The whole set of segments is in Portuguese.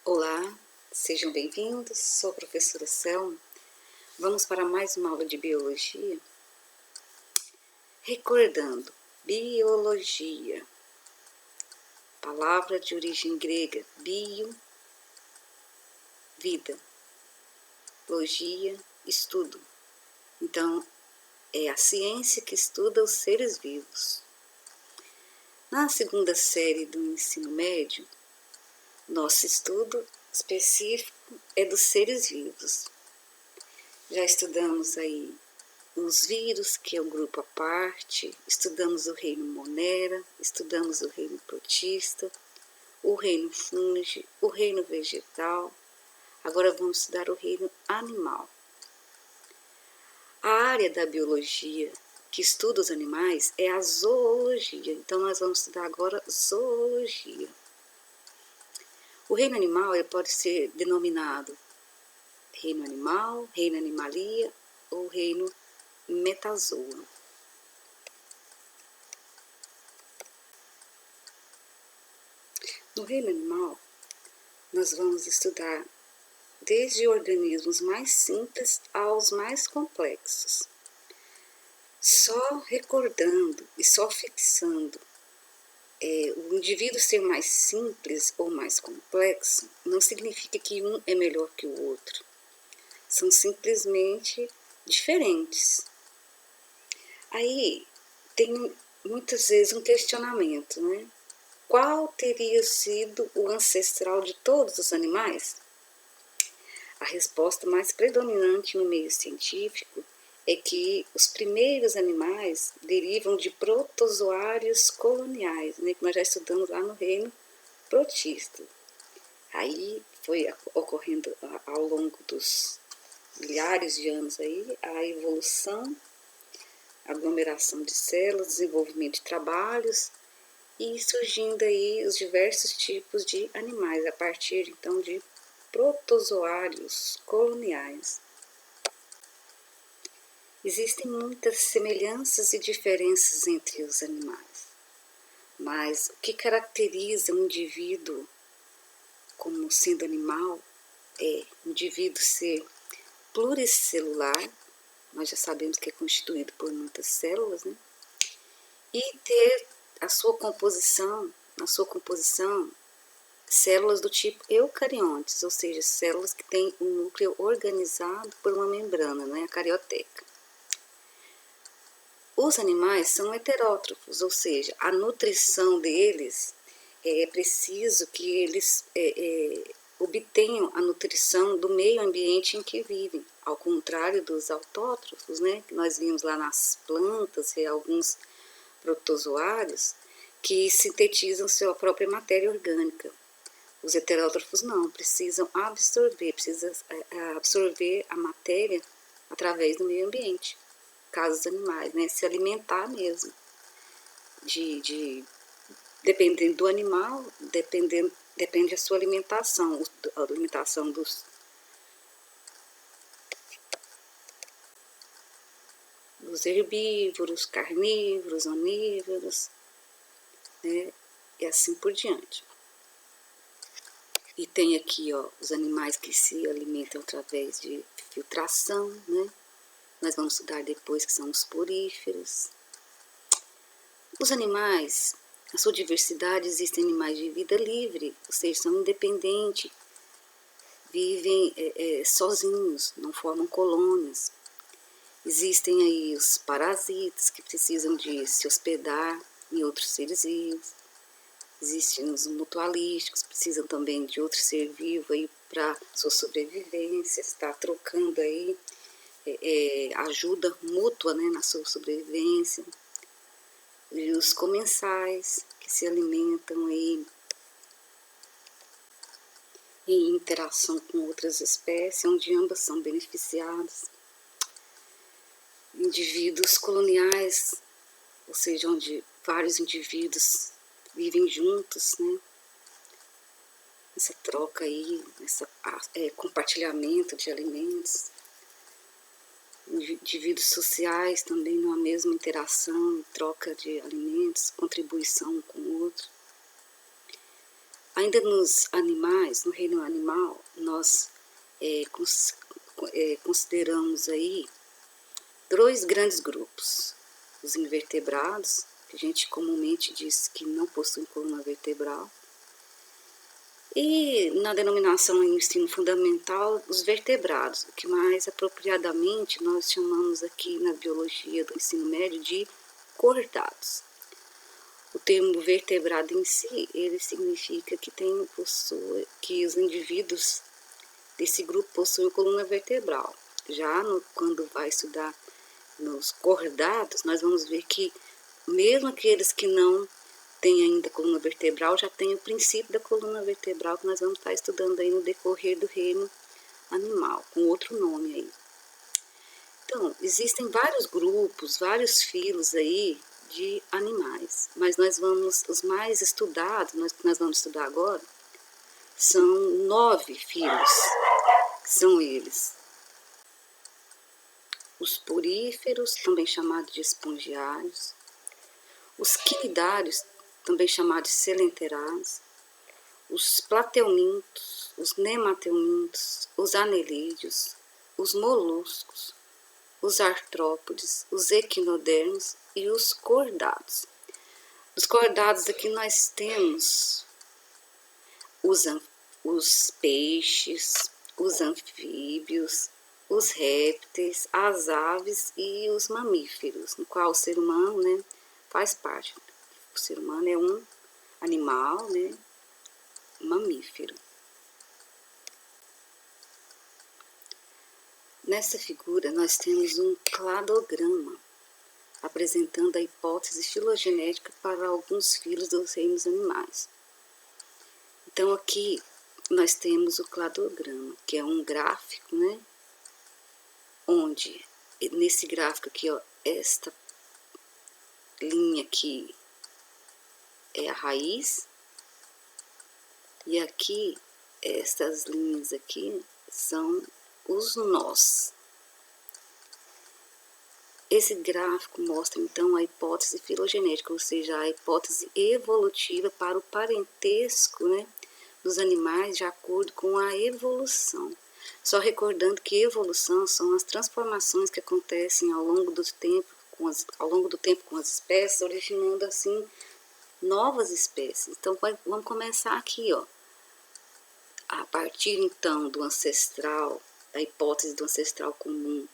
Olá, sejam bem-vindos, sou a professora Selma. Vamos para mais uma aula de biologia. Recordando, biologia, palavra de origem grega, bio, vida, logia, estudo. Então, é a ciência que estuda os seres vivos. Na segunda série do ensino médio, nosso estudo específico é dos seres vivos. Já estudamos aí os vírus, que é um grupo à parte, estudamos o reino Monera, estudamos o reino protista, o reino fungi, o reino vegetal. Agora vamos estudar o reino animal. A área da biologia que estuda os animais é a zoologia, então nós vamos estudar agora zoologia. O reino animal ele pode ser denominado reino animal, reino animalia ou reino metazoa. No reino animal, nós vamos estudar desde organismos mais simples aos mais complexos. Só recordando e só fixando o indivíduo ser mais simples ou mais complexo não significa que um é melhor que o outro. São simplesmente diferentes. Aí tem muitas vezes um questionamento, né? Qual teria sido o ancestral de todos os animais? A resposta mais predominante no meio científico é que os primeiros animais derivam de protozoários coloniais, né, que nós já estudamos lá no reino protista. Aí foi ocorrendo ao longo dos milhares de anos aí, a evolução, aglomeração de células, desenvolvimento de trabalhos e surgindo aí os diversos tipos de animais a partir então de protozoários coloniais. Existem muitas semelhanças e diferenças entre os animais, mas o que caracteriza um indivíduo como sendo animal é o indivíduo ser pluricelular, nós já sabemos que é constituído por muitas células, né? E ter na sua composição, células do tipo eucariontes, ou seja, células que têm um núcleo organizado por uma membrana, né, a carioteca. Os animais são heterótrofos, ou seja, a nutrição deles é preciso que eles obtenham a nutrição do meio ambiente em que vivem, ao contrário dos autótrofos, né, que nós vimos lá nas plantas e alguns protozoários que sintetizam sua própria matéria orgânica. Os heterótrofos não, precisam absorver a matéria através do meio ambiente. Casos animais, né, se alimentar mesmo. Dependendo do animal, depende da sua alimentação, a alimentação dos herbívoros, carnívoros, onívoros, né, e assim por diante. E tem aqui os animais que se alimentam através de filtração, né? Nós vamos estudar depois que são os poríferos. Os animais, na sua diversidade, existem animais de vida livre, ou seja, são independentes, vivem sozinhos, não formam colônias. Existem aí os parasitas que precisam de se hospedar em outros seres vivos. Existem os mutualísticos, precisam também de outro ser vivo aí para sua sobrevivência, está trocando aí ajuda mútua, né, na sua sobrevivência. E os comensais que se alimentam aí em interação com outras espécies, onde ambas são beneficiadas. Indivíduos coloniais, ou seja, onde vários indivíduos vivem juntos, né? Essa troca aí, compartilhamento de alimentos. Indivíduos sociais também numa mesma interação, troca de alimentos, contribuição com o outro. Ainda nos animais, no reino animal, nós consideramos aí dois grandes grupos: os invertebrados, que a gente comumente diz que não possuem coluna vertebral, e na denominação em ensino fundamental, os vertebrados, o que mais apropriadamente nós chamamos aqui na biologia do ensino médio de cordados. O termo vertebrado em si, ele significa que os indivíduos desse grupo possuem coluna vertebral. Já quando vai estudar nos cordados, nós vamos ver que mesmo aqueles que não têm ainda coluna vertebral, já tem o princípio da coluna vertebral, que nós vamos estar estudando aí no decorrer do reino animal, com outro nome aí. Então, existem vários grupos, vários filos aí de animais, mas os mais estudados, que nós vamos estudar agora, são 9 filos, são eles: os poríferos, também chamados de espongiários, os quinidários, também chamados de selenterários, os plateumintos, os nemateumintos, os anelídeos, os moluscos, os artrópodes, os equinodermos e os cordados. Dos cordados aqui nós temos os peixes, os anfíbios, os répteis, as aves e os mamíferos, no qual o ser humano, né, faz parte. O ser humano é um animal, né, mamífero. Nessa figura nós temos um cladograma apresentando a hipótese filogenética para alguns filos dos reinos animais. Então aqui nós temos o cladograma, que é um gráfico, né, onde nesse gráfico aqui, ó, esta linha aqui é a raiz, e aqui estas linhas aqui são os nós. Esse gráfico mostra então a hipótese filogenética, ou seja, a hipótese evolutiva para o parentesco, né, dos animais de acordo com a evolução. Só recordando que evolução são as transformações que acontecem ao longo do tempo com as espécies, originando assim novas espécies. Então vamos começar aqui, ó, a partir então do ancestral, da hipótese do ancestral comum,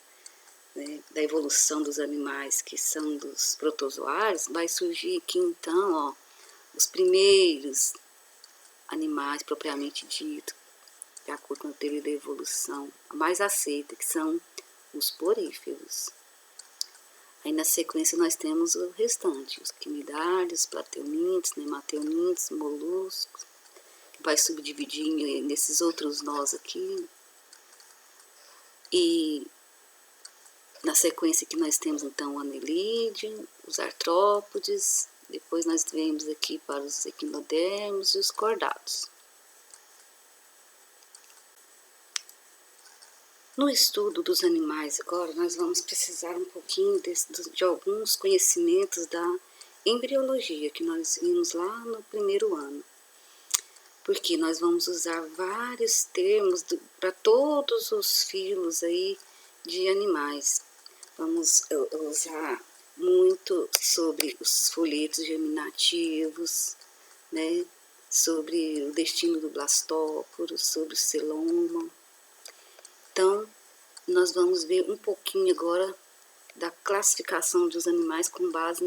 né, da evolução dos animais que são dos protozoários, vai surgir aqui então, ó, os primeiros animais propriamente dito, de acordo com a teoria da evolução, a mais aceita, que são os poríferos. Aí na sequência nós temos o restante, os quinidários, plateumintos, nemateumintos, moluscos, que vai subdividir nesses outros nós aqui. E na sequência que nós temos então o anelídeo, os artrópodes, depois nós vemos aqui para os equinodermos e os cordados. No estudo dos animais agora, nós vamos precisar um pouquinho de alguns conhecimentos da embriologia, que nós vimos lá no primeiro ano. Porque nós vamos usar vários termos para todos os filos aí de animais. Vamos usar muito sobre os folhetos germinativos, né? Sobre o destino do blastóporo, sobre o celoma. Então, nós vamos ver um pouquinho agora da classificação dos animais com base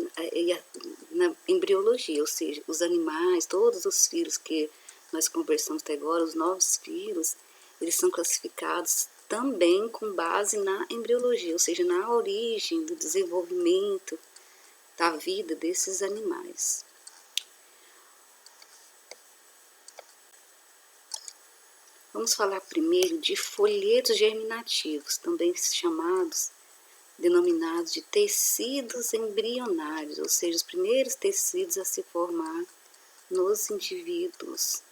na embriologia, ou seja, os animais, todos os filos que nós conversamos até agora, os 9 filos, eles são classificados também com base na embriologia, ou seja, na origem do desenvolvimento da vida desses animais. Vamos falar primeiro de folhetos germinativos, também denominados de tecidos embrionários, ou seja, os primeiros tecidos a se formar nos indivíduos.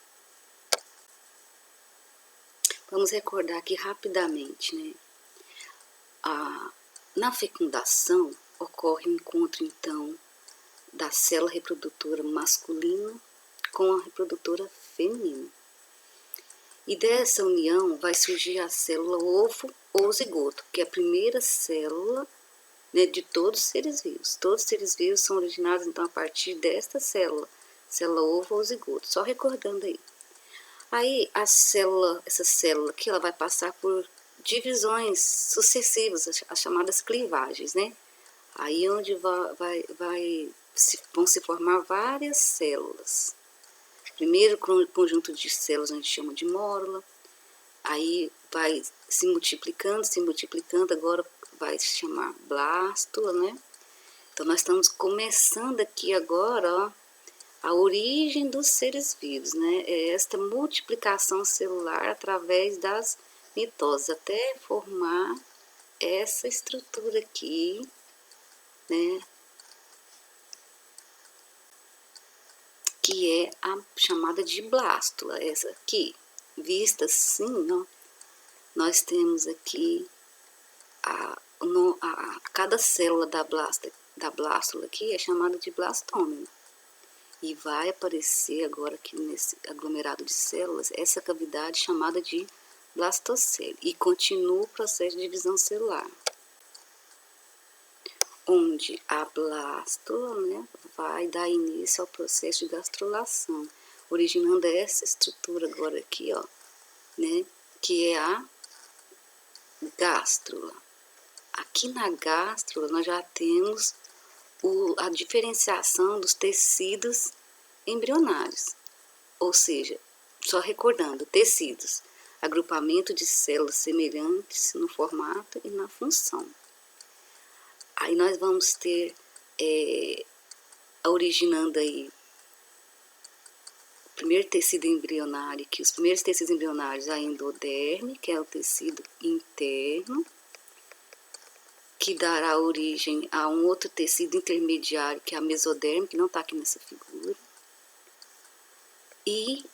Vamos recordar aqui rapidamente, né? Na fecundação ocorre o encontro então da célula reprodutora masculina com a reprodutora feminino. E dessa união vai surgir a célula ovo ou zigoto, que é a primeira célula, né, de todos os seres vivos. Todos os seres vivos são originados, então, a partir desta célula ovo ou zigoto. Só recordando aí. Aí, essa célula aqui, ela vai passar por divisões sucessivas, as chamadas clivagens, né? Aí onde vão se formar várias células. Primeiro conjunto de células a gente chama de mórula, aí vai se multiplicando, agora vai se chamar blástula, né? Então nós estamos começando aqui agora, ó, a origem dos seres vivos, né? É esta multiplicação celular através das mitoses, até formar essa estrutura aqui, né? Que é a chamada de blástula, essa aqui. Vista assim, ó, nós temos aqui cada célula da blástula aqui é chamada de blastômero. E vai aparecer agora aqui nesse aglomerado de células essa cavidade chamada de blastocele. E continua o processo de divisão celular, onde a blástula, né, vai dar início ao processo de gastrulação, originando essa estrutura agora aqui, ó, né, que é a gástrula. Aqui na gástrula nós já temos a diferenciação dos tecidos embrionários, ou seja, só recordando, tecidos, agrupamento de células semelhantes no formato e na função. Aí nós vamos ter, originando aí, o primeiro tecido embrionário, que os primeiros tecidos embrionários, a endoderme, que é o tecido interno, que dará origem a um outro tecido intermediário, que é a mesoderme, que não está aqui nessa figura, e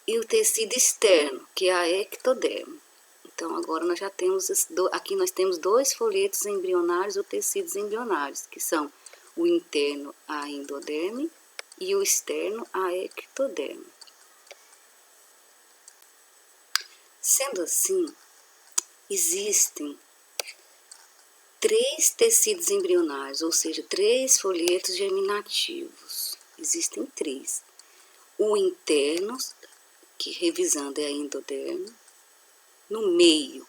o tecido externo, que é a ectoderme. Então, agora nós já temos, aqui nós temos dois folhetos embrionários ou tecidos embrionários, que são o interno, a endoderme, e o externo, a ectoderme. Sendo assim, existem 3 tecidos embrionários, ou seja, 3 folhetos germinativos. Existem 3. O interno, que revisando é a endoderme, no meio,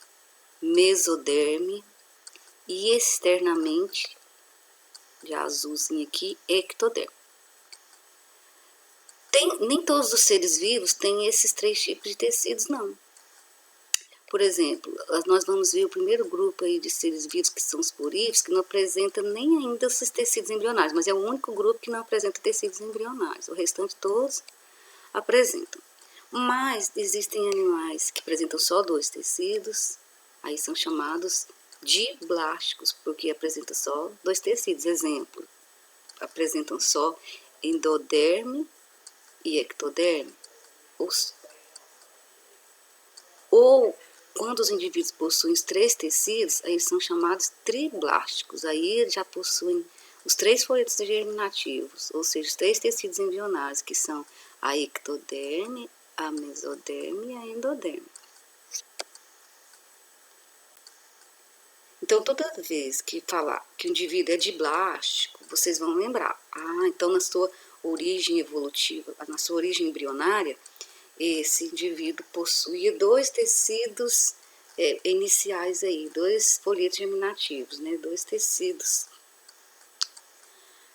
mesoderme, e externamente, de azulzinho aqui, ectoderme. Nem todos os seres vivos têm esses 3 tipos de tecidos, não. Por exemplo, nós vamos ver o primeiro grupo aí de seres vivos, que são os poríferos, que não apresenta nem ainda esses tecidos embrionários, mas é o único grupo que não apresenta tecidos embrionários. O restante todos apresentam. Mas existem animais que apresentam só 2 tecidos, aí são chamados diblásticos, porque apresentam só 2 tecidos. Exemplo, apresentam só endoderme e ectoderme. Ou quando os indivíduos possuem os 3 tecidos, aí eles são chamados triblásticos. Aí eles já possuem os 3 folhetos germinativos, ou seja, os 3 tecidos embrionários, que são a ectoderme, a mesoderme e a endoderme. Então, toda vez que falar que o indivíduo é diblástico, vocês vão lembrar. Então na sua origem evolutiva, na sua origem embrionária, esse indivíduo possuía 2 tecidos iniciais aí, 2 folhetos germinativos, né, 2 tecidos.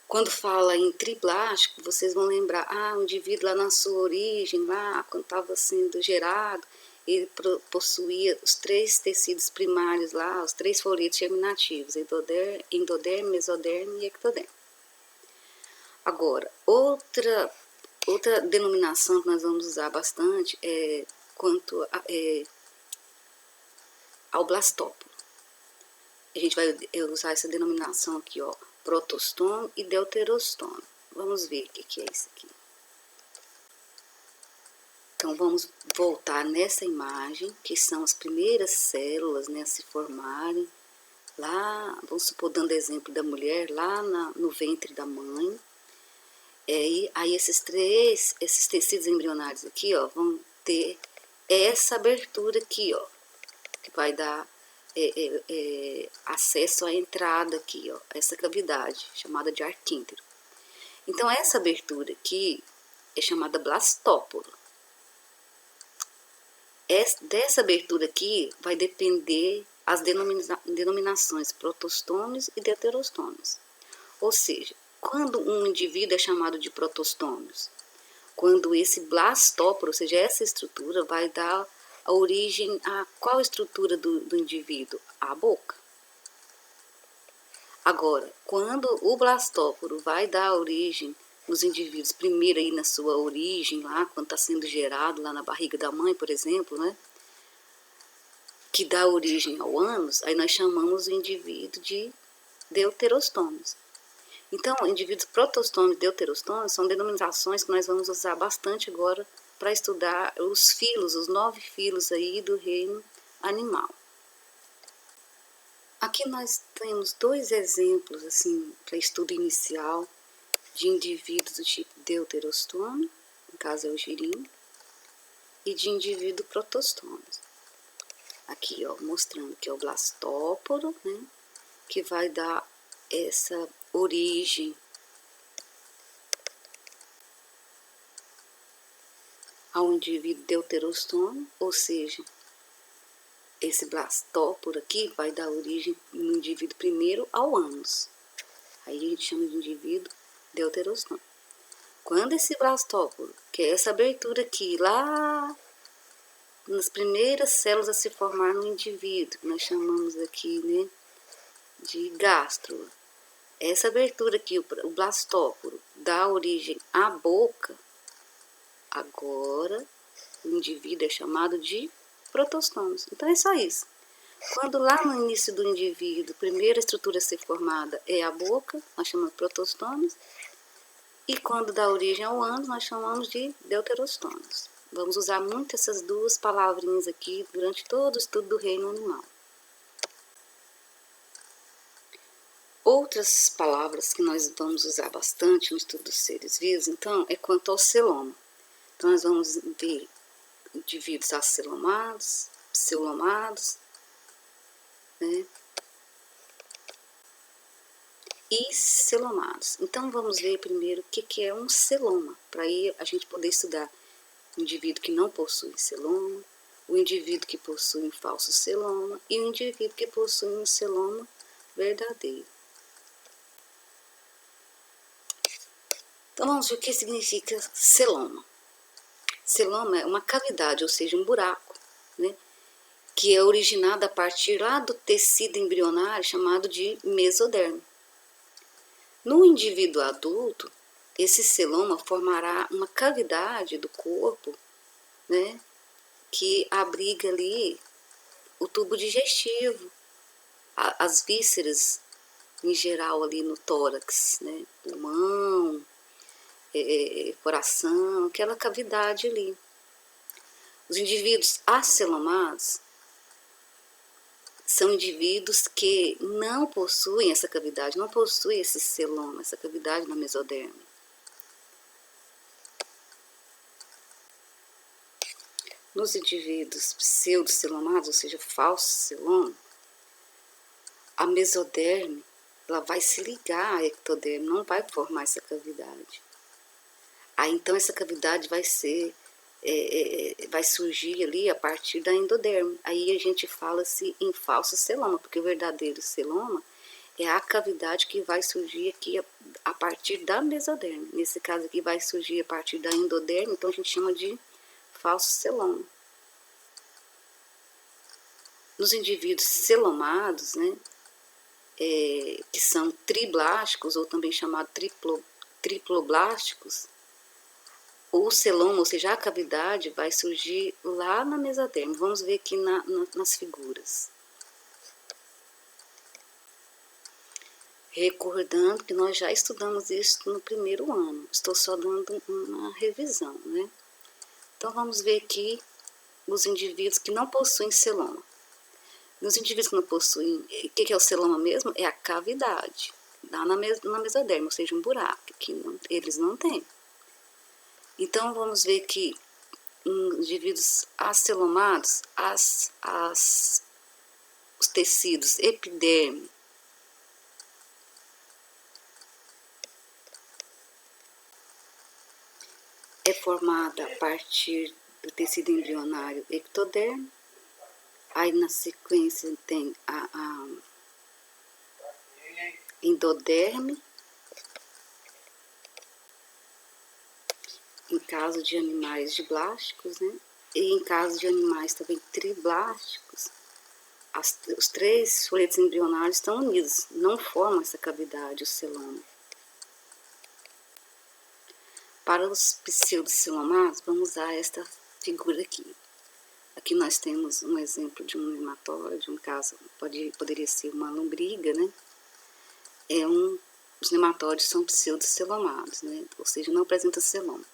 Quando fala em triblástico, vocês vão lembrar, o indivíduo lá na sua origem, lá quando estava sendo gerado, ele possuía os 3 tecidos primários lá, os 3 folhetos germinativos, endoderme, mesoderme e ectoderme. Agora, outra denominação que nós vamos usar bastante é quanto ao blastópolo. A gente vai usar essa denominação aqui, ó, protostome e deuterostome. Vamos ver o que é isso aqui. Então, vamos voltar nessa imagem, que são as primeiras células, né, a se formarem lá, vamos supor, dando exemplo da mulher, lá no ventre da mãe. Aí esses tecidos embrionários aqui, ó, vão ter essa abertura aqui, ó, que vai dar acesso à entrada aqui, ó, essa cavidade, chamada de arquíntero. Então, essa abertura aqui é chamada blastóporo. Dessa abertura aqui vai depender as denominações protostômios e deuterostômios. Ou seja, quando um indivíduo é chamado de protostômios, quando esse blastóporo, ou seja, essa estrutura vai dar a origem a qual estrutura do indivíduo? A boca. Agora, quando o blastóporo vai dar origem nos indivíduos, primeiro aí na sua origem, lá, quando está sendo gerado lá na barriga da mãe, por exemplo, né? Que dá origem ao ânus, aí nós chamamos o indivíduo de deuterostômios. Então, indivíduos protostômios e deuterostômios são denominações que nós vamos usar bastante agora para estudar os filos, os 9 filos aí do reino animal. Aqui nós temos 2 exemplos assim para estudo inicial de indivíduos do tipo deuterostômio, no caso é o girino, e de indivíduo protostômio. Aqui, ó, mostrando que é o blastóporo, né, que vai dar essa origem ao indivíduo deuterostômio, ou seja, esse blastóporo aqui vai dar origem no indivíduo primeiro ao ânus. Aí a gente chama de indivíduo deuterostômio. Quando esse blastóporo, que é essa abertura aqui, lá nas primeiras células a se formar no indivíduo, que nós chamamos aqui, né, de gástrula, essa abertura aqui, o blastóporo, dá origem à boca, agora o indivíduo é chamado de protostômios. Então é só isso. Quando lá no início do indivíduo, a primeira estrutura a ser formada é a boca, nós chamamos de protostômios, e quando dá origem ao ânus, nós chamamos de deuterostômios. Vamos usar muito essas 2 palavrinhas aqui durante todo o estudo do reino animal. Outras palavras que nós vamos usar bastante no estudo dos seres vivos, então, é quanto ao celoma. Então, nós vamos ver indivíduos acelomados, pseulomados, né, e celomados. Então, vamos ver primeiro o que é um celoma, para aí a gente poder estudar o indivíduo que não possui celoma, o indivíduo que possui um falso celoma e o indivíduo que possui um celoma verdadeiro. Então, vamos ver o que significa celoma. Celoma é uma cavidade, ou seja, um buraco, né, que é originado a partir lá do tecido embrionário chamado de mesoderme. No indivíduo adulto, esse celoma formará uma cavidade do corpo, né, que abriga ali o tubo digestivo, as vísceras em geral ali no tórax, né, pulmão, coração, aquela cavidade ali. Os indivíduos acelomados são indivíduos que não possuem essa cavidade, não possuem esse celoma, essa cavidade na mesoderme. Nos indivíduos pseudocelomados, ou seja, falso celoma, a mesoderme ela vai se ligar à ectoderme, não vai formar essa cavidade. Aí então essa cavidade vai surgir ali a partir da endoderme. Aí a gente fala-se em falso celoma, porque o verdadeiro celoma é a cavidade que vai surgir aqui a partir da mesoderme. Nesse caso aqui vai surgir a partir da endoderme, então a gente chama de falso celoma. Nos indivíduos celomados, né, que são triblásticos, ou também chamados triploblásticos, o celoma, ou seja, a cavidade, vai surgir lá na mesoderme. Vamos ver aqui nas figuras. Recordando que nós já estudamos isso no primeiro ano. Estou só dando uma revisão, né? Então, vamos ver aqui os indivíduos que não possuem celoma. Nos indivíduos que não possuem, o que é o celoma mesmo? É a cavidade. lá na mesoderme, ou seja, um buraco, que eles não têm. Então, vamos ver que em indivíduos acelomados, os tecidos epiderme é formada a partir do tecido embrionário ectoderme. Aí na sequência tem a endoderme, em caso de animais diblásticos, né? E em caso de animais também triblásticos, os três folhetos embrionários estão unidos, não formam essa cavidade, o celoma. Para os pseudocelomados, vamos usar esta figura aqui. Aqui nós temos um exemplo de um nematóide, um caso poderia ser uma lombriga, né? Os nematóides são pseudocelomados, né? Ou seja, não apresentam celoma.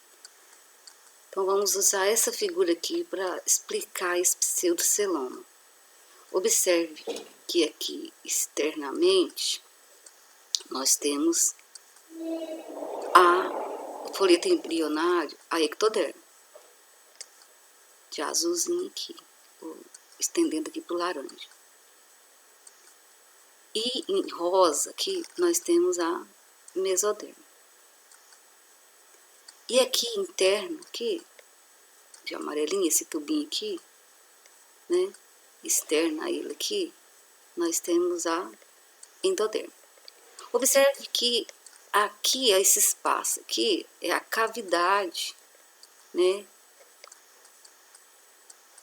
Então vamos usar essa figura aqui para explicar esse pseudoceloma. Observe que aqui externamente nós temos o folheto embrionário, a ectoderme, de azulzinho aqui, estendendo aqui para o laranja. E em rosa aqui nós temos a mesoderme. E aqui interno, aqui, de amarelinho, esse tubinho aqui, né, externo a ele aqui, nós temos a endoderme. Observe que aqui, esse espaço aqui, é a cavidade, né,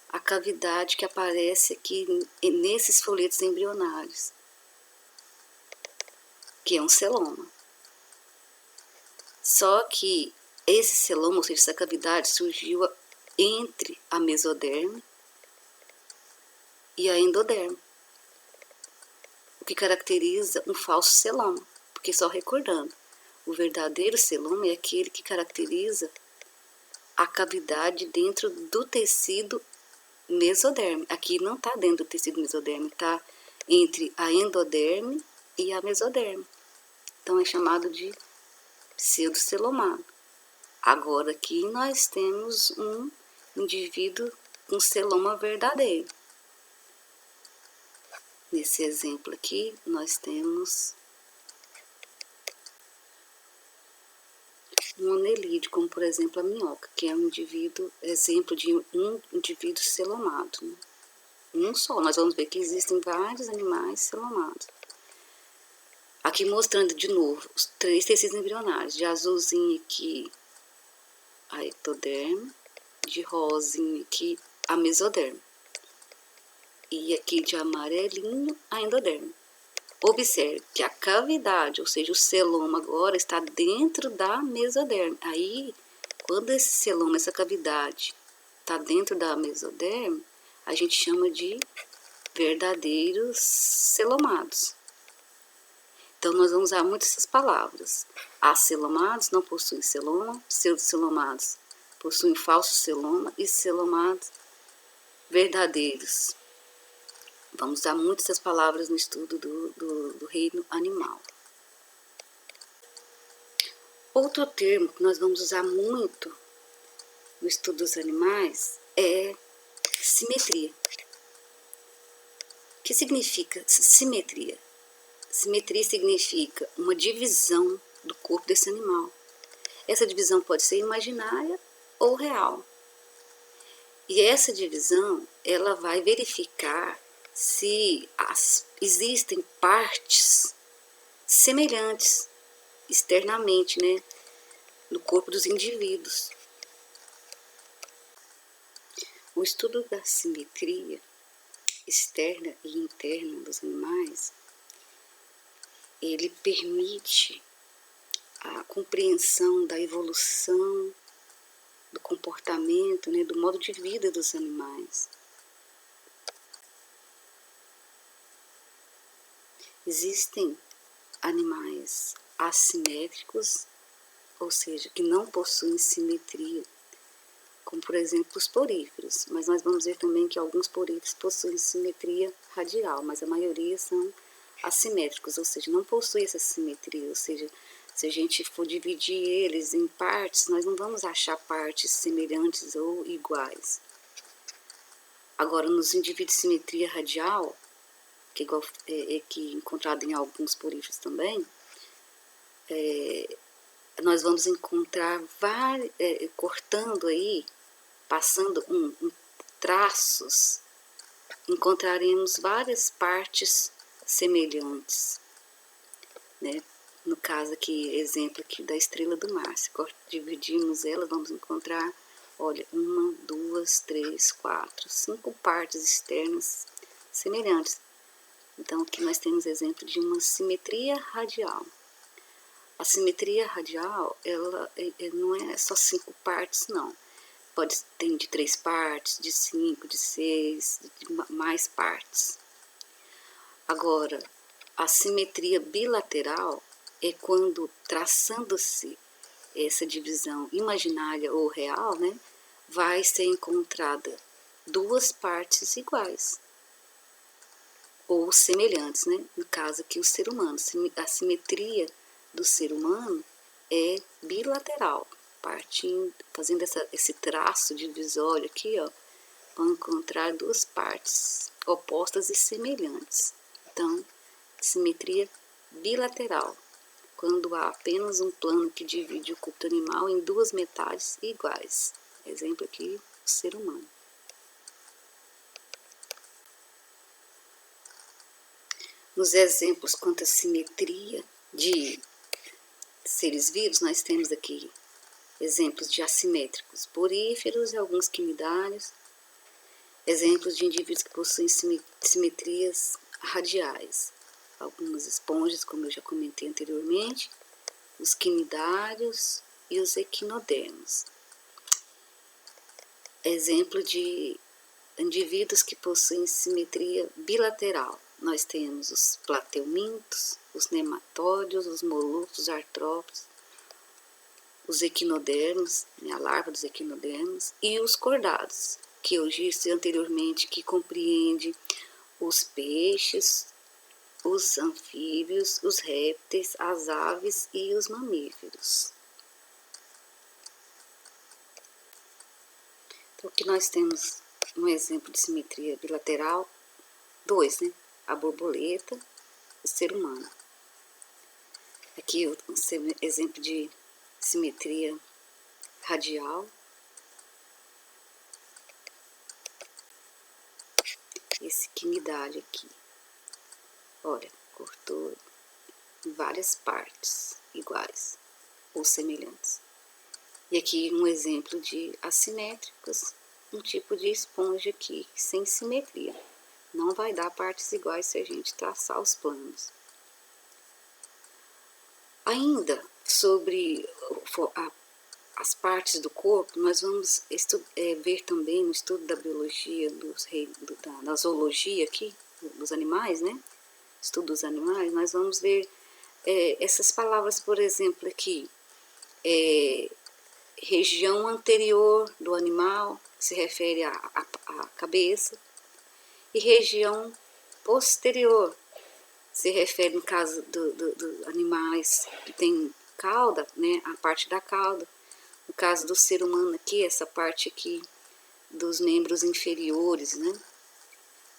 a cavidade que aparece aqui nesses folhetos embrionários, que é um celoma. Só que esse celoma, ou seja, essa cavidade, surgiu entre a mesoderme e a endoderme, o que caracteriza um falso celoma, porque só recordando, o verdadeiro celoma é aquele que caracteriza a cavidade dentro do tecido mesoderme. Aqui não está dentro do tecido mesoderme, está entre a endoderme e a mesoderme. Então é chamado de pseudocelomado. Agora aqui nós temos um indivíduo com celoma verdadeiro. Nesse exemplo aqui nós temos um anelídeo, como por exemplo a minhoca, que é um indivíduo, exemplo de um indivíduo celomado, né? Um só, nós vamos ver que existem vários animais celomados. Aqui mostrando de novo os três tecidos embrionários, de azulzinho aqui a ectoderme, de rosinho aqui a mesoderme, e aqui de amarelinho a endoderme. Observe que a cavidade, ou seja, o celoma agora está dentro da mesoderme. Aí, quando esse celoma, essa cavidade, está dentro da mesoderme, a gente chama de verdadeiros celomados. Então, nós vamos usar muito essas palavras. Acelomados não possuem celoma, pseudocelomados possuem falso celoma e celomados verdadeiros. Vamos usar muito essas palavras no estudo do reino animal. Outro termo que nós vamos usar muito no estudo dos animais é simetria. O que significa simetria? Simetria significa uma divisão do corpo desse animal. Essa divisão pode ser imaginária ou real. E essa divisão, ela vai verificar se existem partes semelhantes externamente, né, no corpo dos indivíduos. O estudo da simetria externa e interna dos animais, ele permite a compreensão da evolução, do comportamento, né, do modo de vida dos animais. Existem animais assimétricos, ou seja, que não possuem simetria, como por exemplo os poríferos, mas nós vamos ver também que alguns poríferos possuem simetria radial, mas a maioria são assimétricos, ou seja, não possui essa simetria, ou seja, se a gente for dividir eles em partes, nós não vamos achar partes semelhantes ou iguais. Agora, nos indivíduos de simetria radial, que é encontrado em alguns poríferos também, nós vamos encontrar cortando aí, passando traços, encontraremos várias partes semelhantes, né? No caso aqui, exemplo aqui da estrela do mar, se dividimos ela, vamos encontrar, olha, 1, 2, 3, 4, 5 partes externas semelhantes. Então aqui nós temos exemplo de uma simetria radial. A simetria radial, ela não é só 5 partes, não. Pode ter de 3 partes, de 5, de 6, de mais partes. Agora, a simetria bilateral é quando, traçando-se essa divisão imaginária ou real, né, vai ser encontrada 2 partes iguais ou semelhantes, né? No caso aqui o ser humano, a simetria do ser humano é bilateral, partindo, fazendo esse traço divisório aqui, ó, vão encontrar 2 partes opostas e semelhantes. Então, simetria bilateral, quando há apenas um plano que divide o corpo do animal em 2 metades iguais. Exemplo aqui, o ser humano. Nos exemplos quanto à simetria de seres vivos, nós temos aqui exemplos de assimétricos, poríferos e alguns quinidários, exemplos de indivíduos que possuem simetrias radiais, algumas esponjas, como eu já comentei anteriormente, os quinidários e os equinodermos. Exemplo de indivíduos que possuem simetria bilateral. Nós temos os plateumintos, os nematódios, os moluscos, os artrópodes, os equinodermos, a larva dos equinodermos, e os cordados, que eu disse anteriormente, que compreende os peixes, os anfíbios, os répteis, as aves e os mamíferos. Então, aqui nós temos um exemplo de simetria bilateral, 2, né? A borboleta e o ser humano. Aqui um exemplo de simetria radial. Esse quinidário aqui, olha, cortou em várias partes iguais ou semelhantes. E aqui um exemplo de assimétricos, um tipo de esponja aqui sem simetria. Não vai dar partes iguais se a gente traçar os planos. Ainda sobre as partes do corpo, nós vamos ver também no estudo da biologia, da zoologia aqui, dos animais, né? Estudo dos animais, nós vamos ver essas palavras, por exemplo, aqui, região anterior do animal, que se refere à cabeça, e região posterior, se refere, no caso do animais que tem cauda, né, a parte da cauda. No caso do ser humano aqui, essa parte aqui dos membros inferiores, né?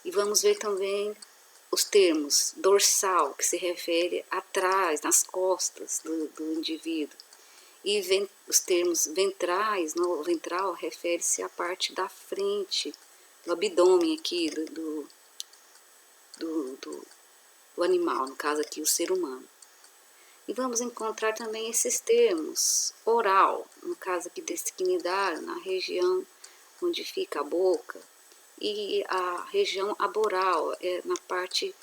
E vamos ver também os termos dorsal, que se refere atrás, nas costas do indivíduo. E os termos ventrais, no ventral refere-se à parte da frente, do abdômen aqui, do animal, no caso aqui o ser humano. E vamos encontrar também esses termos, oral, no caso aqui desse quinidário, na região onde fica a boca, e a região aboral, na parte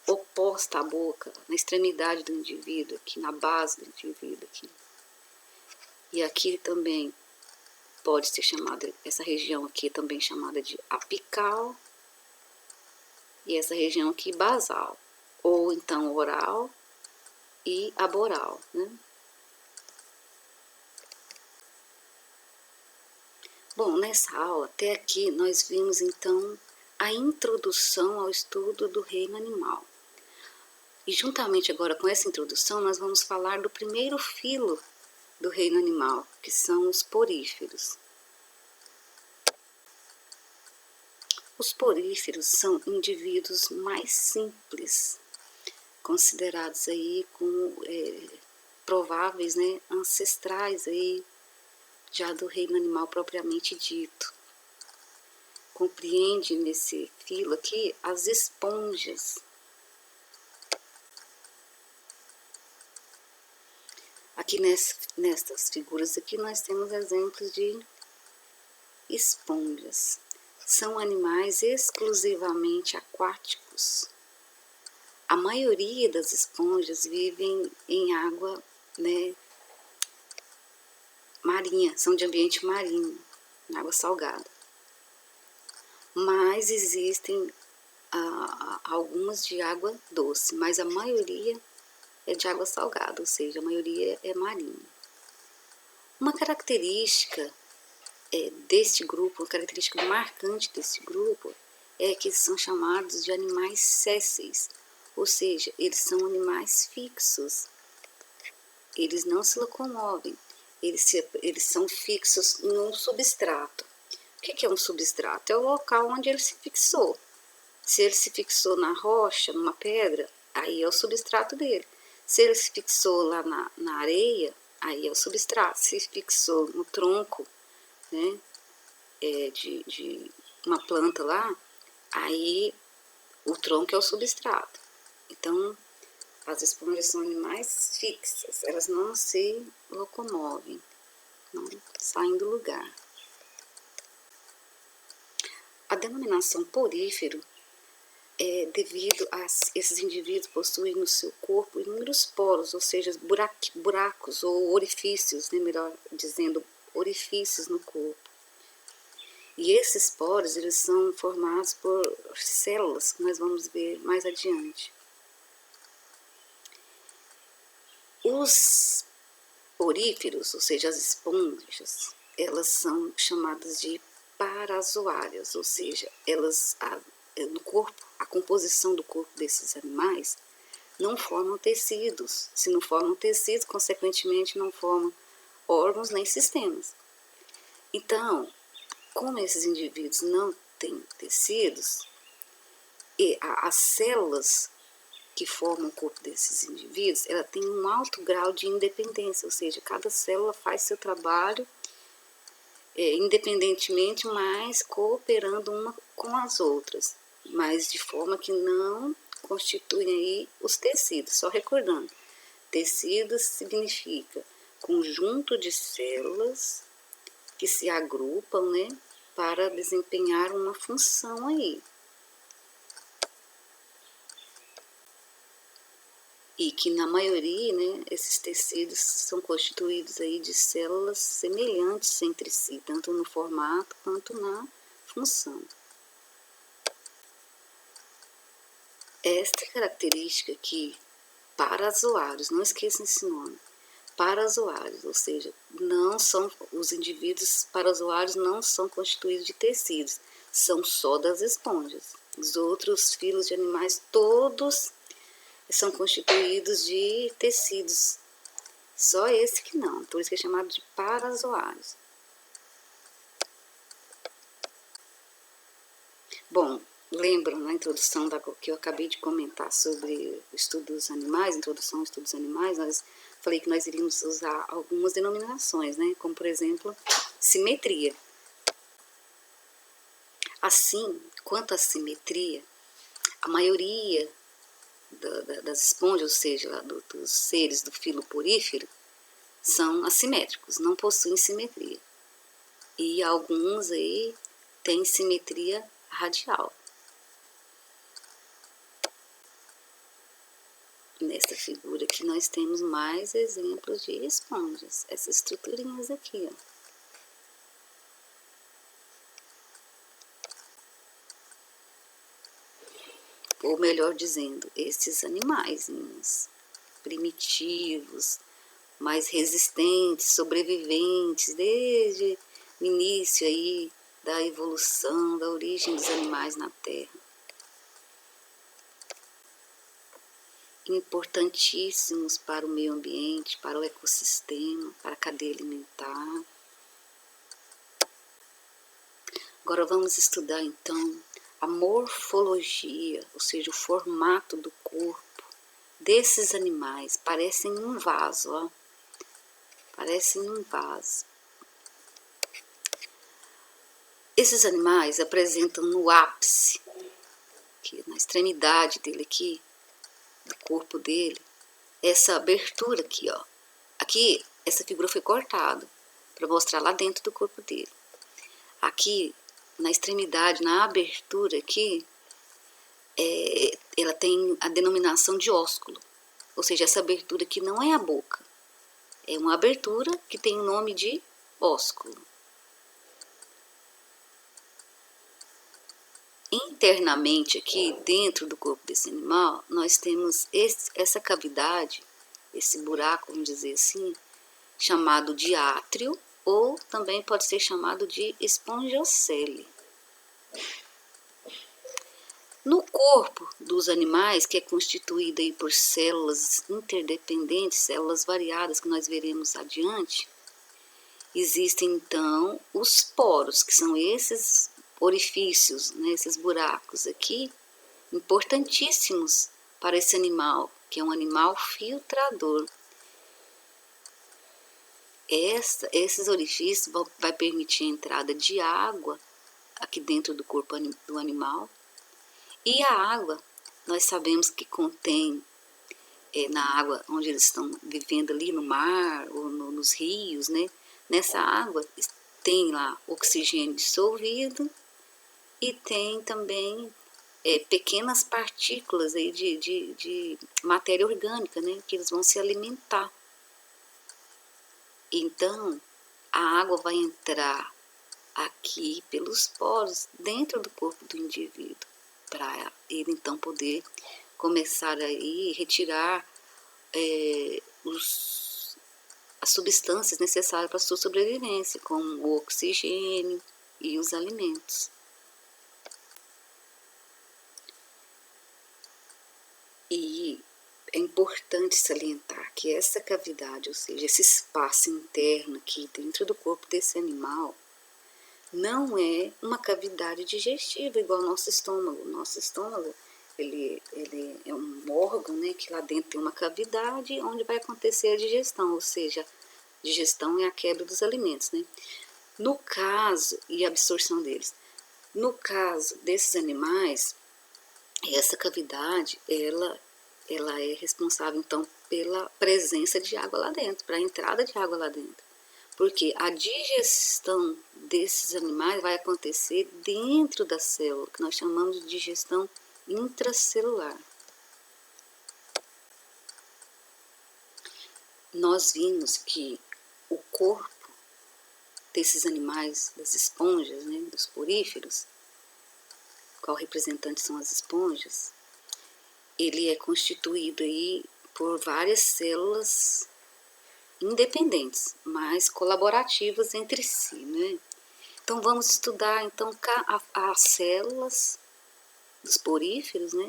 oposta à boca, na extremidade do indivíduo, aqui na base do indivíduo. Aqui. E aqui também pode ser chamada, essa região aqui também chamada de apical, e essa região aqui basal, ou então oral e aboral, né? Bom, nessa aula, até aqui, nós vimos então a introdução ao estudo do reino animal. E juntamente agora com essa introdução, nós vamos falar do primeiro filo do reino animal, que são os poríferos. Os poríferos são indivíduos mais simples, considerados aí como prováveis, né, ancestrais aí já do reino animal propriamente dito. Compreende nesse filo aqui as esponjas. Aqui nestas figuras aqui nós temos exemplos de esponjas. São animais exclusivamente aquáticos. A maioria das esponjas vivem em água, né, marinha, são de ambiente marinho, água salgada. Mas existem algumas de água doce, mas a maioria é de água salgada, ou seja, a maioria é marinha. Uma característica deste grupo, uma característica marcante desse grupo é que eles são chamados de animais sésseis, ou seja, eles são animais fixos, eles não se locomovem, eles são fixos num substrato. O que é um substrato? É o local onde ele se fixou. Se ele se fixou na rocha, numa pedra, aí é o substrato dele. Se ele se fixou lá na areia, aí é o substrato. Se fixou no tronco, né, de uma planta lá, aí o tronco é o substrato. Então, as esponjas são animais fixas, elas não se locomovem, não saem do lugar. A denominação porífero é devido a esses indivíduos possuem no seu corpo inúmeros poros, ou seja, buracos ou orifícios, né, melhor dizendo, orifícios no corpo. E esses poros, eles são formados por células, que nós vamos ver mais adiante. Os poríferos, ou seja, as esponjas, elas são chamadas de parazoárias, ou seja, elas no corpo, a composição do corpo desses animais não formam tecidos. Se não formam tecidos, consequentemente não formam órgãos nem sistemas. Então, como esses indivíduos não têm tecidos, e as células que formam o corpo desses indivíduos, ela tem um alto grau de independência, ou seja, cada célula faz seu trabalho independentemente, mas cooperando uma com as outras, mas de forma que não constituem aí os tecidos. Só recordando, tecidos significa conjunto de células que se agrupam, né, para desempenhar uma função aí. E que na maioria, né, esses tecidos são constituídos aí de células semelhantes entre si, tanto no formato quanto na função. Esta característica aqui, parazoários, não esqueçam esse nome, parazoários, ou seja, não são, os indivíduos parazoários não são constituídos de tecidos, são só das esponjas. Os outros filos de animais todos são constituídos de tecidos, só esse que não, por isso que é chamado de parazoários. Bom, lembram na introdução que eu acabei de comentar sobre o estudo dos animais, introdução ao estudo dos animais, falei que nós iríamos usar algumas denominações, né, como por exemplo, simetria. Assim, quanto à simetria, a maioria das esponjas, ou seja, dos seres do filo porífero, são assimétricos, não possuem simetria. E alguns aí têm simetria radial. Nesta figura aqui nós temos mais exemplos de esponjas, essas estruturinhas aqui, ó. Ou melhor dizendo, esses animais primitivos, mais resistentes, sobreviventes, desde o início aí da evolução, da origem dos animais na Terra. Importantíssimos para o meio ambiente, para o ecossistema, para a cadeia alimentar. Agora vamos estudar então a morfologia, ou seja, o formato do corpo desses animais. Parecem um vaso, ó. Parecem um vaso. Esses animais apresentam no ápice, aqui, na extremidade dele aqui, do corpo dele, essa abertura aqui, ó. Aqui, essa figura foi cortada para mostrar lá dentro do corpo dele. Aqui, na extremidade, na abertura aqui, ela tem a denominação de ósculo. Ou seja, essa abertura aqui não é a boca. É uma abertura que tem o nome de ósculo. Internamente aqui, dentro do corpo desse animal, nós temos essa cavidade, esse buraco, vamos dizer assim, chamado de átrio, ou também pode ser chamado de espongiocele. No corpo dos animais, que é constituído aí por células interdependentes, células variadas, que nós veremos adiante, existem então os poros, que são esses orifícios, né, esses buracos aqui, importantíssimos para esse animal, que é um animal filtrador. Esses orifícios vai permitir a entrada de água aqui dentro do corpo do animal. E a água, nós sabemos que contém, na água onde eles estão vivendo ali no mar ou nos rios, né? Nessa água tem lá oxigênio dissolvido e tem também pequenas partículas aí de matéria orgânica, né? Que eles vão se alimentar. Então, a água vai entrar aqui pelos poros dentro do corpo do indivíduo, para ele então poder começar aí retirar as substâncias necessárias para a sua sobrevivência, como o oxigênio e os alimentos. E é importante salientar que essa cavidade, ou seja, esse espaço interno aqui dentro do corpo desse animal, não é uma cavidade digestiva igual ao nosso estômago. O nosso estômago, ele é um órgão, né, que lá dentro tem uma cavidade onde vai acontecer a digestão, ou seja, digestão é a quebra dos alimentos, né? No caso, e a absorção deles. No caso desses animais, essa cavidade, ela é responsável, então, pela presença de água lá dentro, para a entrada de água lá dentro. Porque a digestão desses animais vai acontecer dentro da célula, que nós chamamos de digestão intracelular. Nós vimos que o corpo desses animais, das esponjas, né, dos poríferos, qual representante são as esponjas, ele é constituído aí por várias células independentes, mas colaborativas entre si, né? Então vamos estudar então as células dos poríferos, né,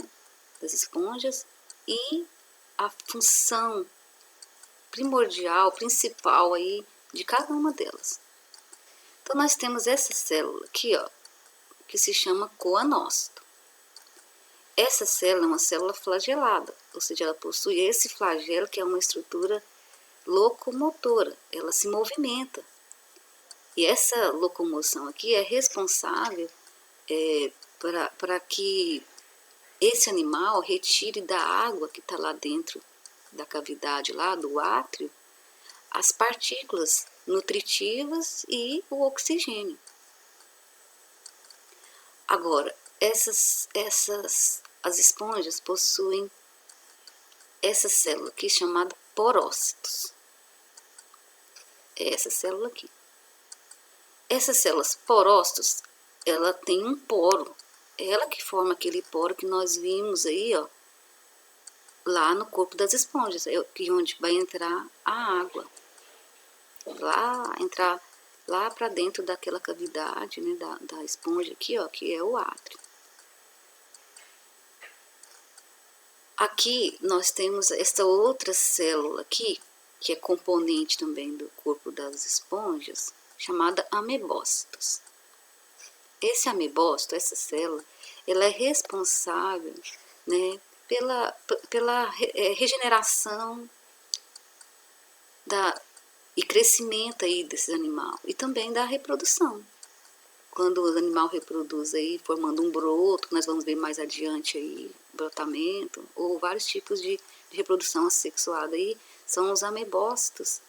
das esponjas, e a função primordial, principal aí de cada uma delas. Então nós temos essa célula aqui, ó, que se chama coanócito. Essa célula é uma célula flagelada, ou seja, ela possui esse flagelo que é uma estrutura locomotora, ela se movimenta. E essa locomoção aqui é responsável para que esse animal retire da água que está lá dentro da cavidade, lá do átrio, as partículas nutritivas e o oxigênio. Agora, as esponjas possuem essa célula aqui chamada porócitos. É essa célula aqui. Essas células porócitos, ela tem um poro. É ela que forma aquele poro que nós vimos aí, ó, lá no corpo das esponjas, onde vai entrar a água. Lá entrar lá para dentro daquela cavidade, né, da esponja aqui, ó, que é o átrio. Aqui nós temos essa outra célula aqui, que é componente também do corpo das esponjas, chamada amebócitos. Esse amebócito, essa célula, ela é responsável, né, pela regeneração e crescimento aí desse animal e também da reprodução. Quando o animal reproduz aí, formando um broto, nós vamos ver mais adiante aí, brotamento, ou vários tipos de reprodução assexuada aí, são os amebócitos,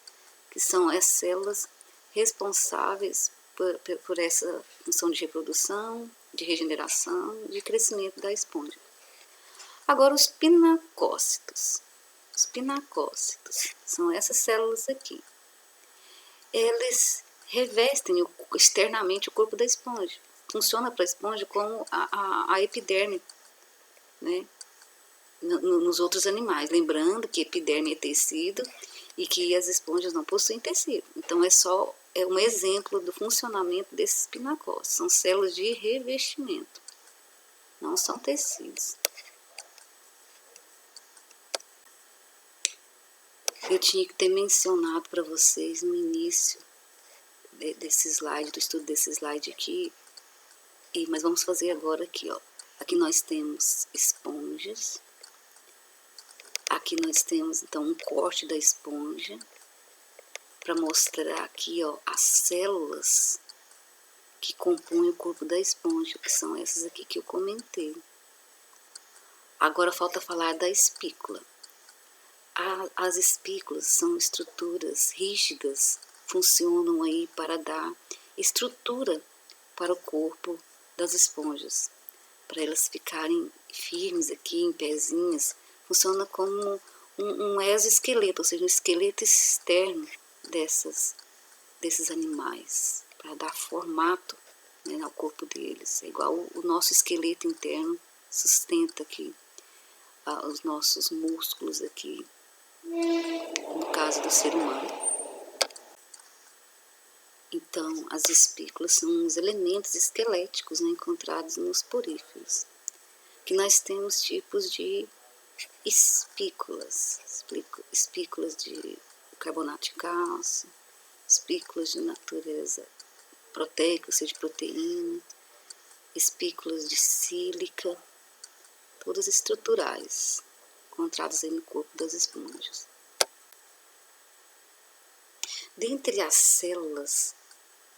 que são as células responsáveis por essa função de reprodução, de regeneração, de crescimento da esponja. Agora os pinacócitos. Os pinacócitos são essas células aqui. Eles revestem externamente o corpo da esponja. Funciona para a esponja como a epiderme, né, nos outros animais. Lembrando que epiderme é tecido e que as esponjas não possuem tecido. Então é um exemplo do funcionamento desses pinacócitos. São células de revestimento, não são tecidos. Eu tinha que ter mencionado para vocês no início desse slide, do estudo desse slide aqui, mas vamos fazer agora aqui, ó. Aqui nós temos esponjas, aqui nós temos então um corte da esponja, para mostrar aqui, ó, as células que compõem o corpo da esponja, que são essas aqui que eu comentei. Agora falta falar da espícula. As espículas são estruturas rígidas, funcionam aí para dar estrutura para o corpo das esponjas, para elas ficarem firmes aqui, em pezinhas. Funciona como um exoesqueleto, ou seja, um esqueleto externo desses animais, para dar formato, né, ao corpo deles. É igual o nosso esqueleto interno sustenta aqui os nossos músculos aqui, no caso do ser humano. Então, as espículas são os elementos esqueléticos, né, encontrados nos poríferos. Que nós temos tipos de espículas de carbonato de cálcio, espículas de natureza proteica, ou seja, de proteína, espículas de sílica, todas estruturais, encontradas aí no corpo das esponjas. Dentre as células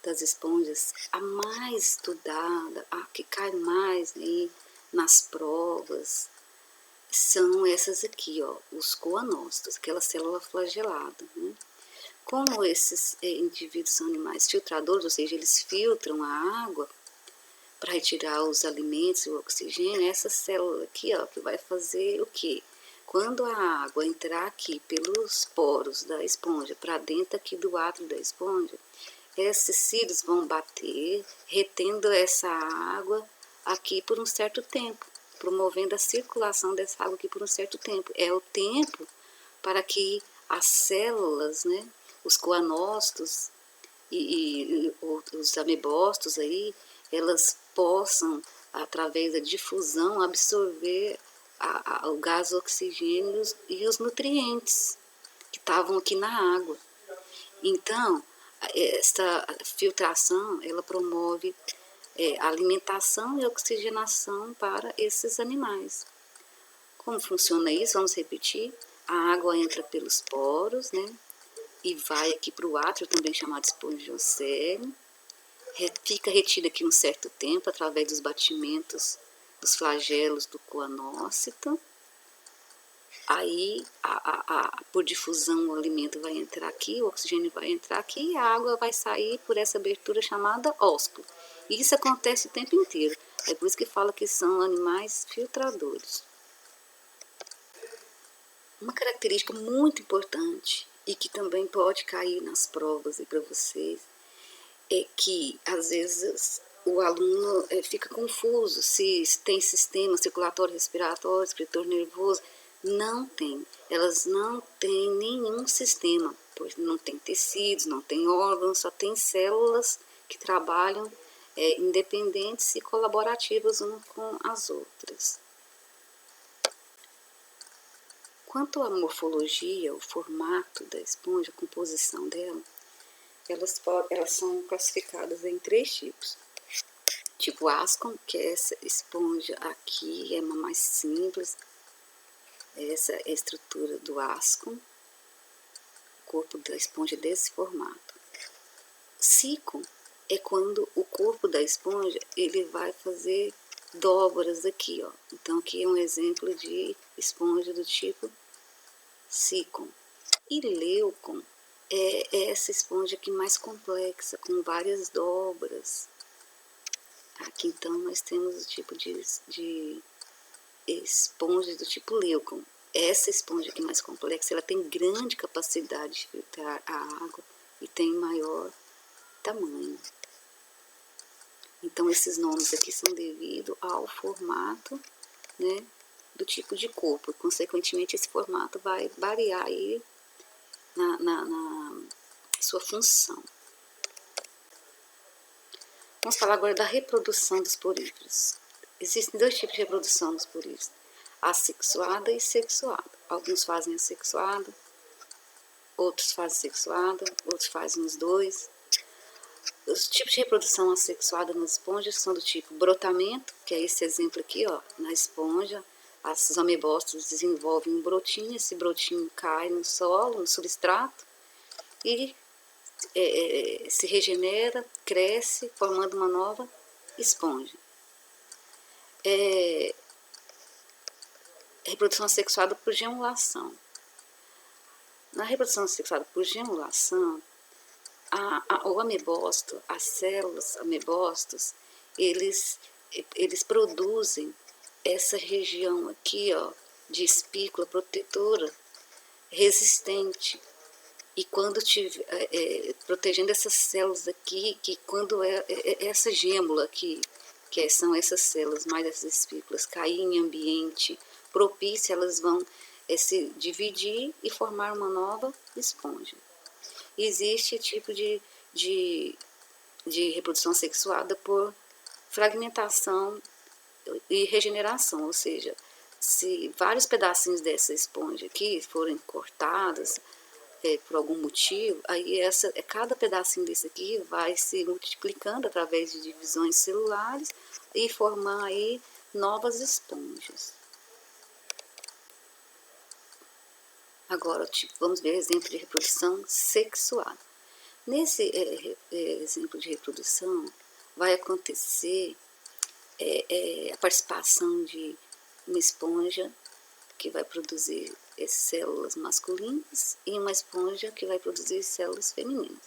das esponjas, a mais estudada, a que cai mais aí nas provas, são essas aqui, ó, os coanócitos, aquela célula flagelada, né? Como esses indivíduos são animais filtradores, ou seja, eles filtram a água para retirar os alimentos e o oxigênio, essa célula aqui, ó, que vai fazer o quê? Quando a água entrar aqui pelos poros da esponja para dentro aqui do átrio da esponja, esses cílios vão bater, retendo essa água aqui por um certo tempo, promovendo a circulação dessa água aqui por um certo tempo. É o tempo para que as células, né, os coanócitos e os amebócitos aí, elas possam, através da difusão, absorver o gás oxigênio e os nutrientes que estavam aqui na água. Então, esta filtração, ela promove alimentação e oxigenação para esses animais. Como funciona isso? Vamos repetir. A água entra pelos poros, né? E vai aqui para o átrio, também chamado espongiocele. Fica retida aqui um certo tempo, através dos batimentos dos flagelos do coanócito. Aí, por difusão, o alimento vai entrar aqui, o oxigênio vai entrar aqui e a água vai sair por essa abertura chamada ósculo. E isso acontece o tempo inteiro. É por isso que fala que são animais filtradores. Uma característica muito importante e que também pode cair nas provas para vocês é que, às vezes, o aluno fica confuso se tem sistema circulatório, respiratório, excretor nervoso. Não tem. Elas não têm nenhum sistema pois não tem tecidos, não tem órgãos, só tem células que trabalham independentes e colaborativas umas com as outras. Quanto à morfologia, o formato da esponja, a composição dela, elas são classificadas em 3 tipos. Tipo Ascom, que é essa esponja aqui, é uma mais simples. Essa é a estrutura do Ascom, o corpo da esponja desse formato. Sicon é quando o corpo da esponja ele vai fazer dobras aqui, ó. Então aqui é um exemplo de esponja do tipo Sicon. E Leucon é essa esponja aqui mais complexa, com várias dobras. Aqui então nós temos o tipo de esponja do tipo Leucon. Essa esponja aqui mais complexa, ela tem grande capacidade de filtrar a água e tem maior tamanho. Então esses nomes aqui são devido ao formato, né, do tipo de corpo. Consequentemente esse formato vai variar aí na sua função. Vamos falar agora da reprodução dos poríferos. Existem 2 tipos de reprodução dos poríferos: assexuada e sexuada. Alguns fazem assexuada, outros fazem sexuada, outros fazem os 2. Os tipos de reprodução assexuada nas esponjas são do tipo brotamento, que é esse exemplo aqui, ó, na esponja. As amebócitos desenvolvem um brotinho, esse brotinho cai no solo, no substrato, e se regenera, cresce, formando uma nova esponja. Reprodução assexuada por gemulação. Na reprodução assexuada por gemulação, o amebócito, as células amebócitos, eles produzem essa região aqui, ó, de espícula protetora resistente. E quando tiver protegendo essas células aqui, que quando essa gêmula aqui, são essas células mais essas espículas, cair em ambiente propício, elas vão se dividir e formar uma nova esponja. Existe tipo de reprodução sexuada por fragmentação e regeneração, ou seja, se vários pedacinhos dessa esponja aqui forem cortados por algum motivo, aí cada pedacinho desse aqui vai se multiplicando através de divisões celulares e formar aí novas esponjas. Agora, vamos ver exemplo de reprodução sexuada. Nesse exemplo de reprodução, vai acontecer a participação de uma esponja que vai produzir células masculinas e uma esponja que vai produzir células femininas.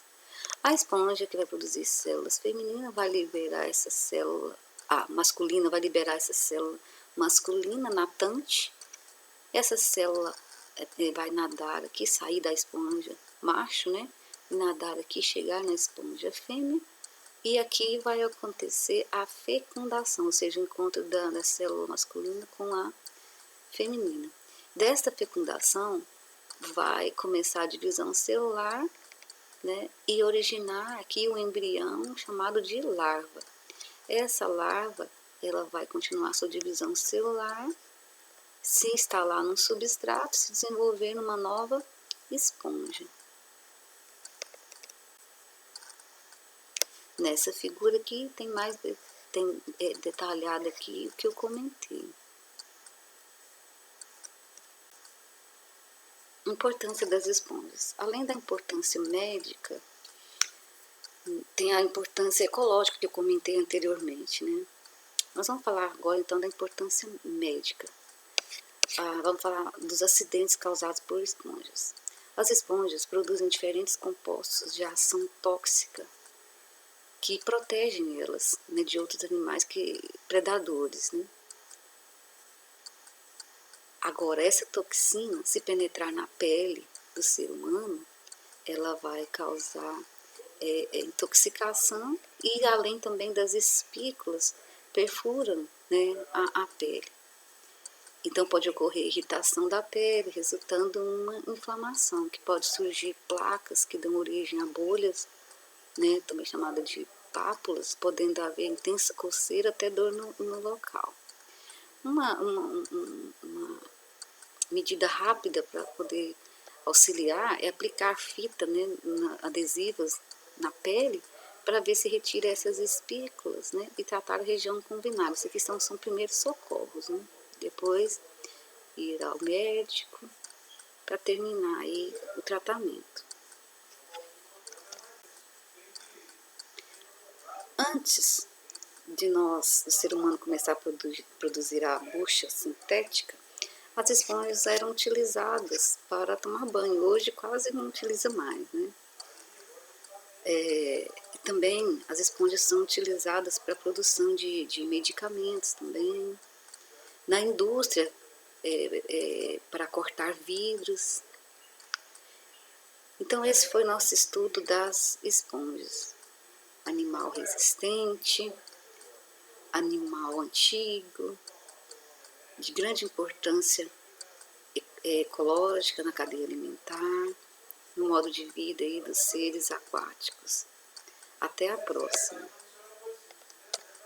A esponja que vai produzir células femininas vai liberar essa célula, a masculina vai liberar essa célula masculina natante. Essa célula vai nadar aqui, sair da esponja macho, né? Nadar aqui, chegar na esponja fêmea. E aqui vai acontecer a fecundação, ou seja, o encontro da célula masculina com a feminina. Desta fecundação vai começar a divisão celular, né, e originar aqui um embrião chamado de larva. Essa larva ela vai continuar sua divisão celular, se instalar num substrato, se desenvolver numa nova esponja. Nessa figura aqui tem detalhado aqui o que eu comentei. Importância das esponjas. Além da importância médica, tem a importância ecológica que eu comentei anteriormente, né? Nós vamos falar agora então da importância médica. Vamos falar dos acidentes causados por esponjas. As esponjas produzem diferentes compostos de ação tóxica que protegem elas, né, de outros animais predadores, né? Agora, essa toxina, se penetrar na pele do ser humano, ela vai causar intoxicação e, além também das espículas, perfuram, né, a pele. Então pode ocorrer irritação da pele, resultando em uma inflamação, que pode surgir placas que dão origem a bolhas, né, também chamada de pápulas, podendo haver intensa coceira até dor no local. Uma medida rápida para poder auxiliar é aplicar fita, né, adesivas na pele, para ver se retira essas espículas, né, e tratar a região com vinagre. Isso aqui são primeiros socorros, né? Depois ir ao médico para terminar aí o tratamento. Antes de nós, o ser humano, começar a produzir a bucha sintética, as esponjas eram utilizadas para tomar banho. Hoje quase não utiliza mais, né? Também as esponjas são utilizadas para a produção de medicamentos também. Na indústria, para cortar vidros. Então esse foi nosso estudo das esponjas. Animal resistente, animal antigo, de grande importância ecológica na cadeia alimentar, no modo de vida aí dos seres aquáticos. Até a próxima.